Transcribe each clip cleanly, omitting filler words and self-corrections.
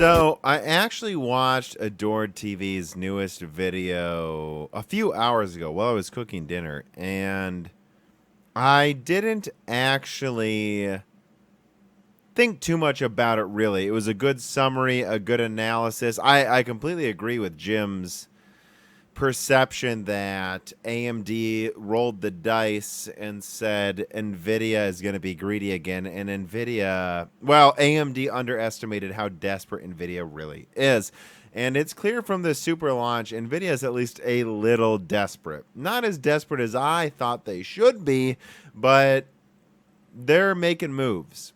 So I actually watched Adored TV's newest video a few hours ago while I was cooking dinner, and I didn't actually think too much about it, really. It was a good summary, a good analysis. I completely agree with Jim's perception that AMD rolled the dice and said Nvidia is going to be greedy again, and AMD underestimated how desperate Nvidia really is. And it's clear from the super launch, Nvidia is at least a little desperate. Not as desperate as I thought they should be, but they're making moves.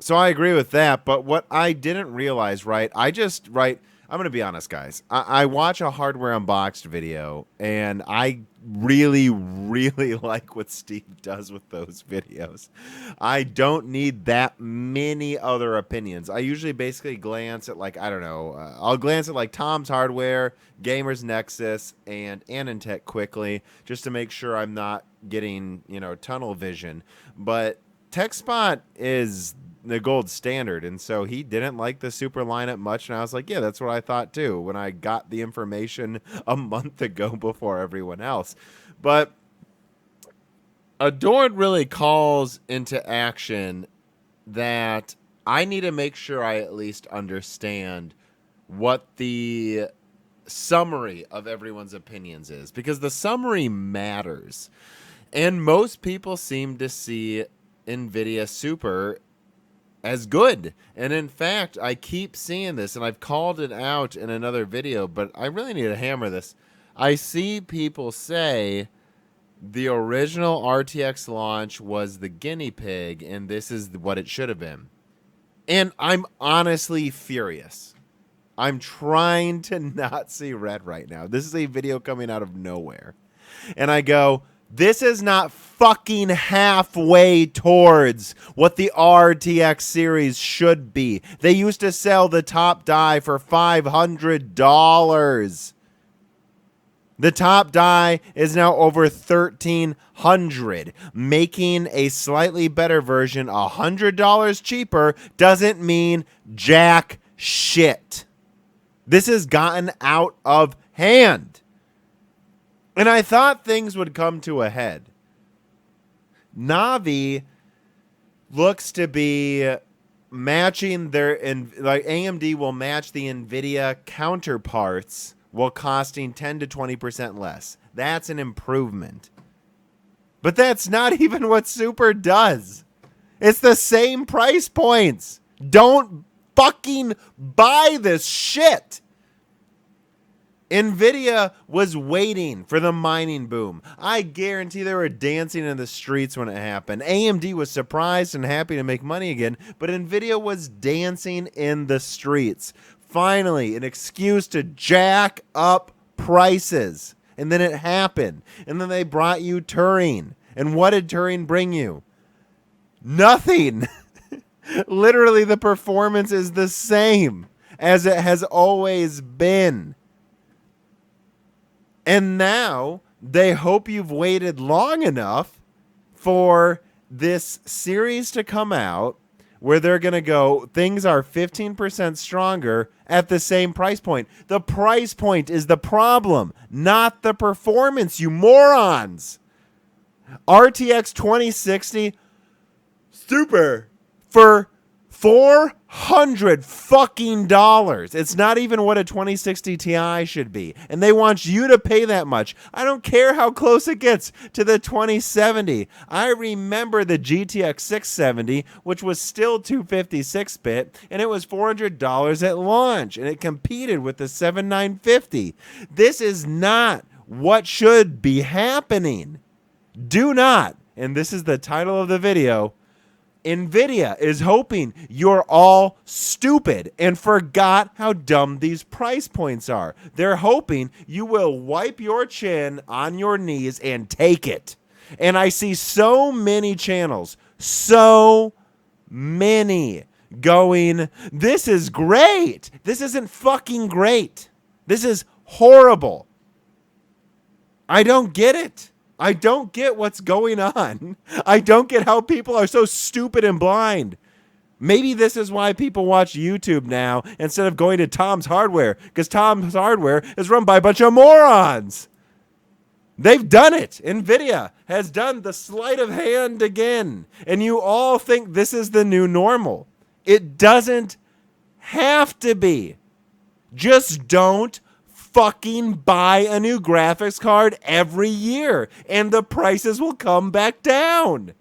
So I agree with that, but what I didn't realize, I'm going to be honest, guys. I watch a hardware unboxed video, and I really, really like what Steve does with those videos. I don't need that many other opinions. I usually basically glance at, I'll glance at, Tom's Hardware, Gamers Nexus, and Anintech quickly, just to make sure I'm not getting, tunnel vision. But TechSpot is the gold standard, and so he didn't like the super lineup much, and I was like, yeah, that's what I thought too when I got the information a month ago before everyone else. But Adored really calls into action that I need to make sure I at least understand what the summary of everyone's opinions is, because the summary matters, and most people seem to see Nvidia Super as good. And in fact, I keep seeing this, and I've called it out in another video, but I really need to hammer this. I see people say the original RTX launch was the guinea pig, and this is what it should have been. And I'm honestly furious. I'm trying to not see red right now. This is a video coming out of nowhere. And I go, this is not fucking halfway towards what the RTX series should be. They used to sell the top die for $500. The top die is now over $1,300. Making a slightly better version $100 cheaper doesn't mean jack shit. This has gotten out of hand. And I thought things would come to a head. Navi looks to be matching AMD will match the Nvidia counterparts while costing 10 to 20% less. That's an improvement. But that's not even what Super does. It's the same price points. Don't fucking buy this shit. Nvidia was waiting for the mining boom. I guarantee they were dancing in the streets when it happened. AMD was surprised and happy to make money again, but Nvidia was dancing in the streets. Finally, an excuse to jack up prices. And then it happened. And then they brought you Turing. And what did Turing bring you? Nothing. Literally, the performance is the same as it has always been. And now they hope you've waited long enough for this series to come out where they're going to go, things are 15% stronger at the same price point. The price point is the problem, not the performance, you morons. RTX 2060 Super for $400 fucking dollars. It's not even what a 2060 Ti should be. And they want you to pay that much. I don't care how close it gets to the 2070. I remember the GTX 670, which was still 256-bit, and it was $400 at launch, and it competed with the 7950. This is not what should be happening. Do not, and this is the title of the video, Nvidia is hoping you're all stupid and forgot how dumb these price points are. They're hoping you will wipe your chin on your knees and take it. And I see so many channels, so many going, this is great. This isn't fucking great. This is horrible. I don't get it. I don't get what's going on. I don't get how people are so stupid and blind. Maybe this is why people watch YouTube now instead of going to Tom's Hardware, because Tom's Hardware is run by a bunch of morons. They've done it. Nvidia has done the sleight of hand again. And you all think this is the new normal. It doesn't have to be. Just don't fucking buy a new graphics card every year, and the prices will come back down.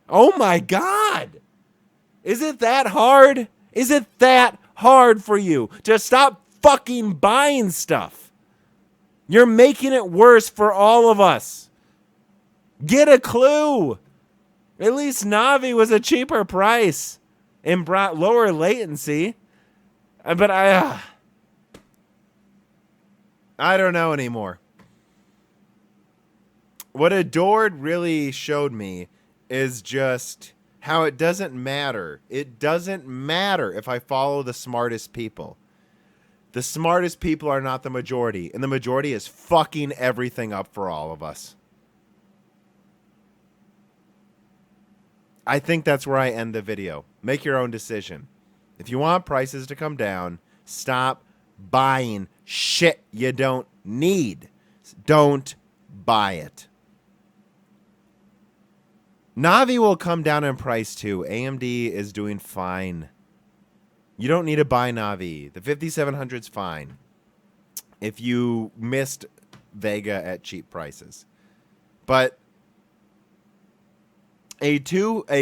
Oh my God. Is it that hard? Is it that hard for you to stop fucking buying stuff? You're making it worse for all of us. Get a clue. At least Navi was a cheaper price and brought lower latency. But I don't know anymore. What Adored really showed me is just how it doesn't matter. It doesn't matter if I follow the smartest people. The smartest people are not the majority, and the majority is fucking everything up for all of us. I think that's where I end the video. Make your own decision. If you want prices to come down, stop buying shit you don't need. Don't buy it. Navi will come down in price too. AMD is doing fine. You don't need to buy Navi. The 5700's fine if you missed Vega at cheap prices. But a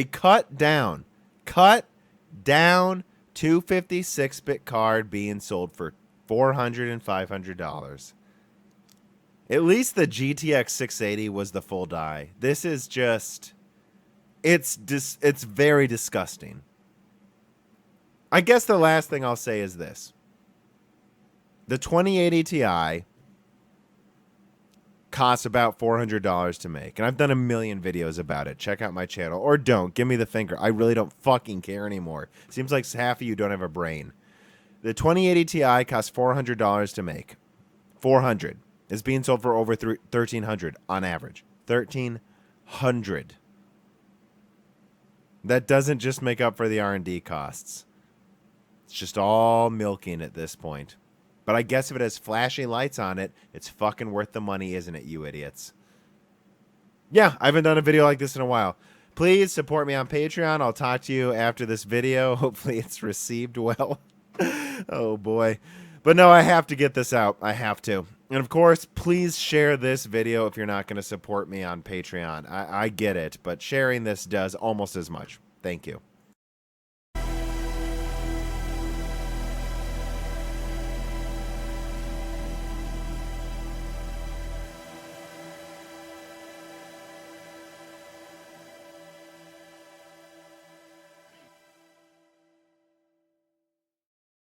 cut down 256-bit card being sold for $400 and $500. At least the GTX 680 was the full die. This is just, it's very disgusting. I guess the last thing I'll say is this. The 2080 Ti costs about $400 to make. And I've done a million videos about it. Check out my channel. Or don't. Give me the finger. I really don't fucking care anymore. Seems like half of you don't have a brain. The 2080 Ti costs $400 to make. $400. It's being sold for over $1,300 on average. $1,300. That doesn't just make up for the R&D costs. It's just all milking at this point. But I guess if it has flashy lights on it, it's fucking worth the money, isn't it, you idiots? Yeah, I haven't done a video like this in a while. Please support me on Patreon. I'll talk to you after this video. Hopefully it's received well. Oh, boy. But no, I have to get this out. I have to. And, of course, please share this video if you're not going to support me on Patreon. I get it, but sharing this does almost as much. Thank you.